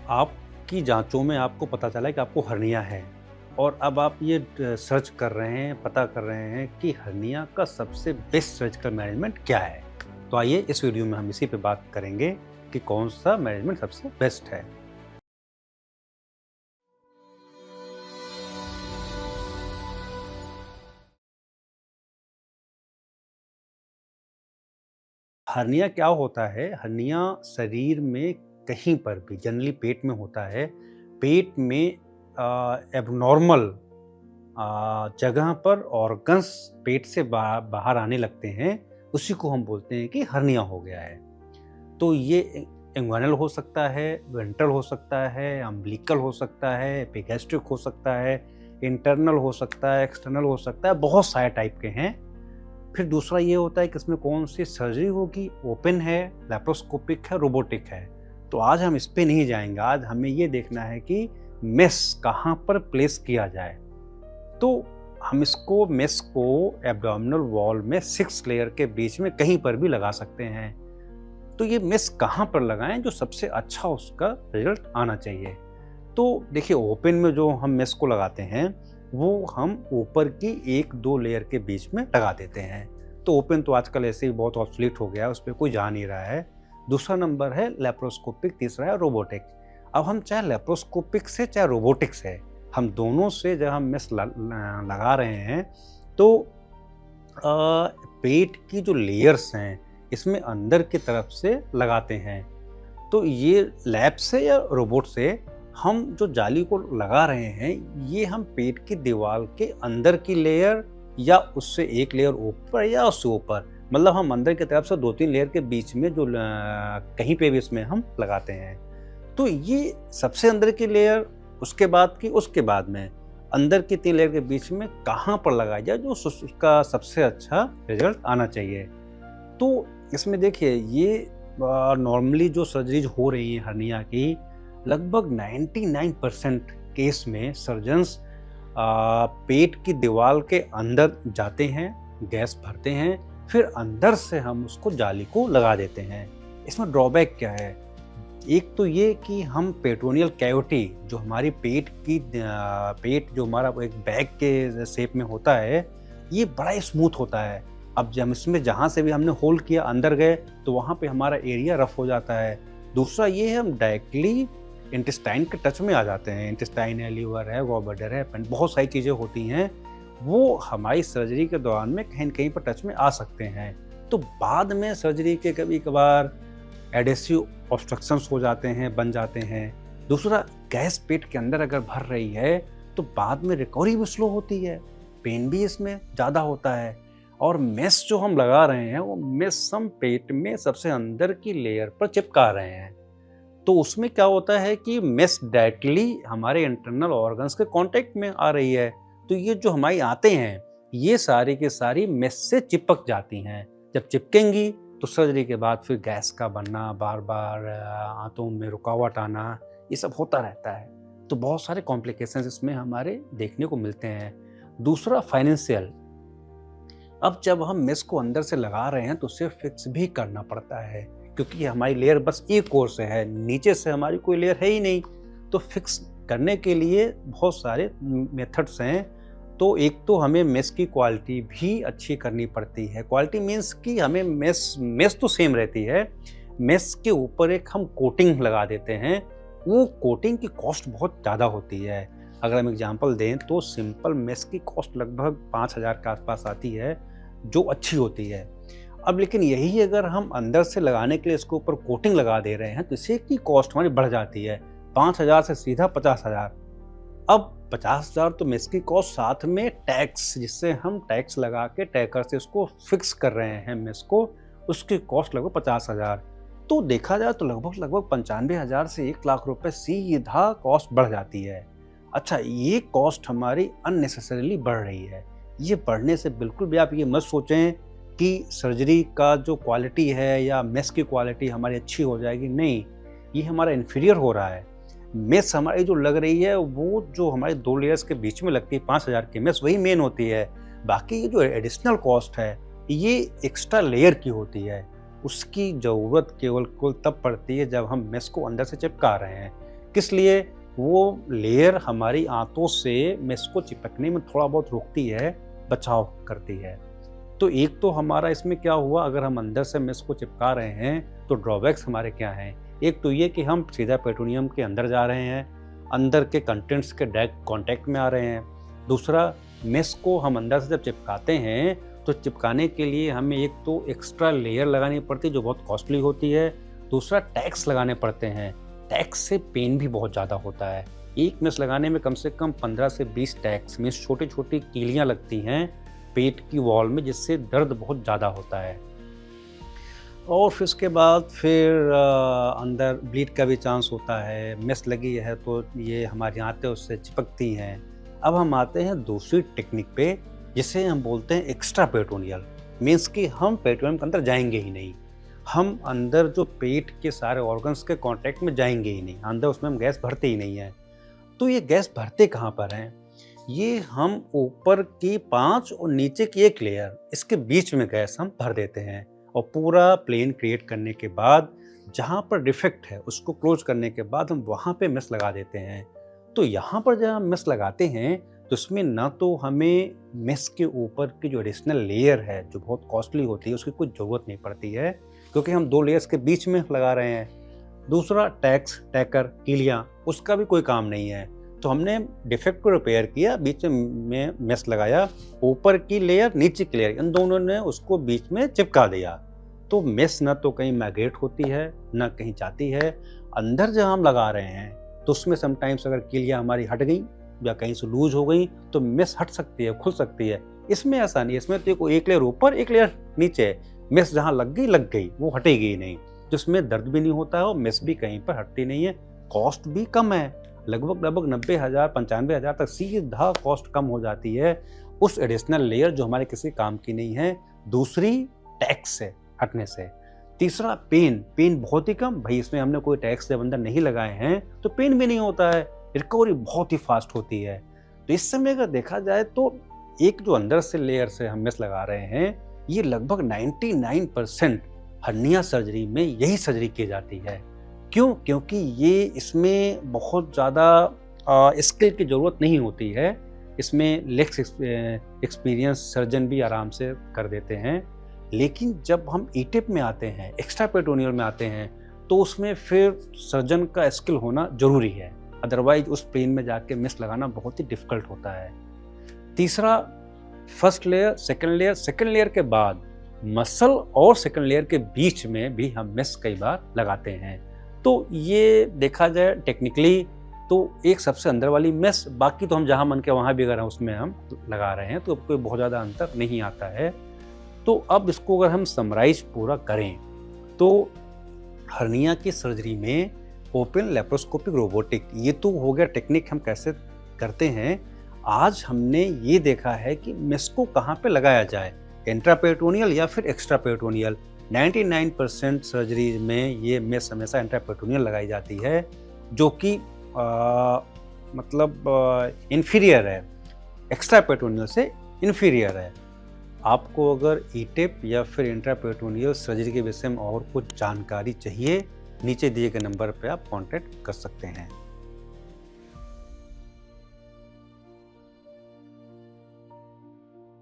आपकी जांचों में आपको पता चला कि आपको हर्निया है और अब आप ये सर्च कर रहे हैं, पता कर रहे हैं कि हर्निया का सबसे बेस्ट सर्जिकल मैनेजमेंट क्या है। तो आइए इस वीडियो में हम इसी पे बात करेंगे कि कौन सा मैनेजमेंट सबसे बेस्ट है। हर्निया क्या होता है? हर्निया शरीर में कहीं पर भी, जनरली पेट में होता है। पेट में एबनॉर्मल जगह पर ऑर्गन्स पेट से बाहर आने लगते हैं, उसी को हम बोलते हैं कि हर्निया हो गया है। तो ये इंग्वानल हो सकता है, वेंट्रल हो सकता है, अम्बिलिकल हो सकता है, एपिगैस्ट्रिक हो सकता है, इंटरनल हो सकता है, एक्सटर्नल हो सकता है, बहुत सारे टाइप के हैं। फिर दूसरा ये होता है कि इसमें कौन सी सर्जरी होगी, ओपन है, लैप्रोस्कोपिक है, रोबोटिक है। तो आज हम इस पे नहीं जाएंगे, आज हमें ये देखना है कि मेस कहाँ पर प्लेस किया जाए। तो हम इसको मेस को एब्डोमिनल वॉल में 6 लेयर के बीच में कहीं पर भी लगा सकते हैं। तो ये मेस कहाँ पर लगाएं जो सबसे अच्छा उसका रिजल्ट आना चाहिए। तो देखिए, ओपन में जो हम मेस को लगाते हैं वो हम ऊपर की 1-2 लेयर के बीच में लगा देते हैं। तो ओपन तो आजकल ऐसे ही बहुत ऑब्सोलीट हो गया है, उस पर कोई जा नहीं रहा है। दूसरा नंबर है लैप्रोस्कोपिक, तीसरा है रोबोटिक। अब हम चाहे लैप्रोस्कोपिक से चाहे रोबोटिक से, हम दोनों से जब हम मेस लगा रहे हैं तो पेट की जो लेयर्स हैं इसमें अंदर की तरफ से लगाते हैं। तो ये लैब से या रोबोट से हम जो जाली को लगा रहे हैं, ये हम पेट की दीवार के अंदर की लेयर या उससे एक लेयर ऊपर या उससे ऊपर, मतलब हम अंदर की तरफ से 2-3 लेयर के बीच में जो कहीं पे भी इसमें हम लगाते हैं। तो ये सबसे अंदर की लेयर, उसके बाद की, उसके बाद में अंदर की 3 लेयर के बीच में कहाँ पर लगाया जाए जो उसका सबसे अच्छा रिजल्ट आना चाहिए। तो इसमें देखिए, ये नॉर्मली जो सर्जरीज हो रही है हर्निया की, लगभग 99% केस में सर्जन्स पेट की दीवार के अंदर जाते हैं, गैस भरते हैं, फिर अंदर से हम उसको जाली को लगा देते हैं। इसमें ड्रॉबैक क्या है? एक तो ये कि हम पेट्रोनियल कैविटी, जो हमारी पेट जो हमारा एक बैग के शेप में होता है, ये बड़ा ही स्मूथ होता है। अब जब इसमें जहाँ से भी हमने होल किया अंदर गए तो वहाँ पे हमारा एरिया रफ हो जाता है। दूसरा ये है, हम डायरेक्टली इंटेस्टाइन के टच में आ जाते हैं। इंटेस्टाइन है, लीवर है, गॉलब्लैडर है, बहुत सारी चीज़ें होती हैं, वो हमारी सर्जरी के दौरान में कहीं न कहीं पर टच में आ सकते हैं। तो बाद में सर्जरी के कभी-कभार एडेसिव ऑब्स्ट्रक्शंस हो जाते हैं, बन जाते हैं। दूसरा, गैस पेट के अंदर अगर भर रही है तो बाद में रिकवरी भी स्लो होती है, पेन भी इसमें ज़्यादा होता है। और मेस जो हम लगा रहे हैं वो मेस हम पेट में सबसे अंदर की लेयर पर चिपका रहे हैं। तो उसमें क्या होता है कि मेस डायरेक्टली हमारे इंटरनल ऑर्गन्स के कांटेक्ट में आ रही है। तो ये जो हमारी आते हैं, ये सारी की सारी मेस से चिपक जाती हैं। जब चिपकेंगी तो सर्जरी के बाद फिर गैस का बनना, बार बार आंतों में रुकावट आना, ये सब होता रहता है। तो बहुत सारे कॉम्प्लिकेशंस इसमें हमारे देखने को मिलते हैं। दूसरा, फाइनेंशियल। अब जब हम मेस को अंदर से लगा रहे हैं तो उसे फिक्स भी करना पड़ता है, क्योंकि हमारी लेयर बस एक ओर से है, नीचे से हमारी कोई लेयर है ही नहीं। तो फिक्स करने के लिए बहुत सारे मेथड्स हैं। तो एक तो हमें मेस की क्वालिटी भी अच्छी करनी पड़ती है। क्वालिटी मीन्स कि हमें मेस तो सेम रहती है, मेस के ऊपर एक हम कोटिंग लगा देते हैं। वो कोटिंग की कॉस्ट बहुत ज़्यादा होती है। अगर हम एग्जांपल दें तो सिंपल मेस की कॉस्ट लगभग 5,000 के आसपास आती है, जो अच्छी होती है। अब लेकिन यही अगर हम अंदर से लगाने के लिए इसके ऊपर कोटिंग लगा दे रहे हैं तो इससे की कॉस्ट हमारी बढ़ जाती है, 5,000 से सीधा 50,000। अब 50,000 तो मेस की कॉस्ट, साथ में टैक्स, जिससे हम टैक्स लगा के टैकर से उसको फिक्स कर रहे हैं मेस को, उसकी कॉस्ट लगभग 50,000। तो देखा जाए तो लगभग 95,000 से 1,00,000 रुपए सीधा कॉस्ट बढ़ जाती है। अच्छा, ये कॉस्ट हमारी अननेसेसरीली बढ़ रही है। ये बढ़ने से बिल्कुल भी आप ये मत सोचें कि सर्जरी का जो क्वालिटी है या मेस की क्वालिटी हमारी अच्छी हो जाएगी, नहीं, ये हमारा इन्फीरियर हो रहा है। मेस हमारी जो लग रही है वो जो हमारे 2 लेयर्स के बीच में लगती है 5,000 की मेस, वही मेन होती है। बाकी ये जो एडिशनल कॉस्ट है ये एक्स्ट्रा लेयर की होती है। उसकी ज़रूरत केवल तब पड़ती है जब हम मेस को अंदर से चिपका रहे हैं। किस लिए? वो लेयर हमारी आंतों से मेस को चिपकने में थोड़ा बहुत रोकती है, बचाव करती है। तो एक तो हमारा इसमें क्या हुआ, अगर हम अंदर से मेस को चिपका रहे हैं तो ड्रॉबैक्स हमारे क्या हैं? एक तो ये कि हम सीधा पेरिटोनियम के अंदर जा रहे हैं, अंदर के कंटेंट्स के डायरेक्ट कांटेक्ट में आ रहे हैं। दूसरा, मेस को हम अंदर से जब चिपकाते हैं तो चिपकाने के लिए हमें एक तो एक्स्ट्रा लेयर लगानी पड़ती है जो बहुत कॉस्टली होती है। दूसरा, टैग्स लगाने पड़ते हैं। टैग्स से पेन भी बहुत ज़्यादा होता है। एक मेस लगाने में कम से कम 15 से 20 टैग्स मीन्स छोटी छोटी कीलियाँ लगती हैं पेट की वॉल में, जिससे दर्द बहुत ज़्यादा होता है। और फिर उसके बाद अंदर ब्लीड का भी चांस होता है। मेस लगी है तो ये हमारी आंतें उससे चिपकती हैं। अब हम आते हैं दूसरी टेक्निक पे, जिसे हम बोलते हैं एक्स्ट्रा पेरिटोनियल। मीन्स कि हम पेरिटोनियम के अंदर जाएंगे ही नहीं, हम अंदर जो पेट के सारे ऑर्गन्स के कांटेक्ट में जाएंगे ही नहीं, अंदर उसमें हम गैस भरते ही नहीं हैं। तो ये गैस भरते कहाँ पर हैं? ये हम ऊपर की 5 और नीचे की 1 लेयर, इसके बीच में गैस हम भर देते हैं। और पूरा प्लेन क्रिएट करने के बाद जहाँ पर डिफेक्ट है उसको क्लोज करने के बाद हम वहाँ पे मेस लगा देते हैं। तो यहाँ पर जब हम मेस लगाते हैं तो इसमें ना तो हमें मेस के ऊपर की जो एडिशनल लेयर है जो बहुत कॉस्टली होती है उसकी कोई ज़रूरत नहीं पड़ती है, क्योंकि हम 2 लेयर्स के बीच में लगा रहे हैं। दूसरा, टैक्स, टैकर, कीलियाँ, उसका भी कोई काम नहीं है। तो हमने डिफेक्ट को रिपेयर किया, बीच में मेस लगाया, ऊपर की लेयर नीचे की लेयर, इन दोनों ने उसको बीच में चिपका दिया। तो मेस ना तो कहीं माइग्रेट होती है ना कहीं जाती है। अंदर जब हम लगा रहे हैं तो उसमें समटाइम्स अगर कीलियाँ हमारी हट गई या कहीं से लूज हो गई तो मेस हट सकती है, खुल सकती है। इसमें ऐसा नहीं है, इसमें तो 1 लेयर ऊपर 1 लेयर नीचे है। मेस जहाँ लग गई, वो हटेगी ही नहीं। जिसमें दर्द भी नहीं होता है और मेस भी कहीं पर हटती नहीं है। कॉस्ट भी कम है, लगभग 90,000 95,000 तक सीधा कॉस्ट कम हो जाती है उस एडिशनल लेयर जो हमारे किसी काम की नहीं है, दूसरी टैक्स से हटने से। तीसरा, पेन बहुत ही कम। भाई इसमें हमने कोई टैक्स जब अंदर नहीं लगाए हैं तो पेन भी नहीं होता है, रिकवरी बहुत ही फास्ट होती है। तो इस समय अगर देखा जाए तो एक जो अंदर से लेयर से हम मेस लगा रहे हैं, ये लगभग 99% हर्निया सर्जरी में यही सर्जरी की जाती है। क्यों? क्योंकि ये इसमें बहुत ज़्यादा स्किल की ज़रूरत नहीं होती है। इसमें लेक्स एक्सपीरियंस सर्जन भी आराम से कर देते हैं। लेकिन जब हम ई-टिप में आते हैं, एक्स्ट्रा पेरिटोनियल में आते हैं, तो उसमें फिर सर्जन का स्किल होना ज़रूरी है। अदरवाइज उस प्लेन में जाके मेस लगाना बहुत ही डिफ़िकल्ट होता है। तीसरा, फर्स्ट लेयर, सेकंड लेयर के बाद मसल और सेकंड लेयर के बीच में भी हम मेस कई बार लगाते हैं। तो ये देखा जाए टेक्निकली तो एक सबसे अंदर वाली मेस, बाकी तो हम जहाँ मन के वहाँ भी अगर उसमें हम लगा रहे हैं तो कोई बहुत ज़्यादा अंतर नहीं आता है। तो अब इसको अगर हम समराइज पूरा करें तो हर्निया की सर्जरी में ओपन लेप्रोस्कोपिक रोबोटिक, ये तो हो गया टेक्निक हम कैसे करते हैं। आज हमने ये देखा है कि मेस को कहाँ पे लगाया जाए, इंट्रापेरिटोनियल या फिर एक्स्ट्रा पेरिटोनियल। 99% सर्जरीज में ये मेस हमेशा इंट्रापेरिटोनियल लगाई जाती है, जो कि इन्फीरियर है, एक्स्ट्रा पेरिटोनियल से इन्फीरियर है। आपको अगर ई-टिप या फिर इंट्रापेरिटोनियल सर्जरी के विषय में और कुछ जानकारी चाहिए, नीचे दिए गए नंबर पर आप कांटेक्ट कर सकते हैं।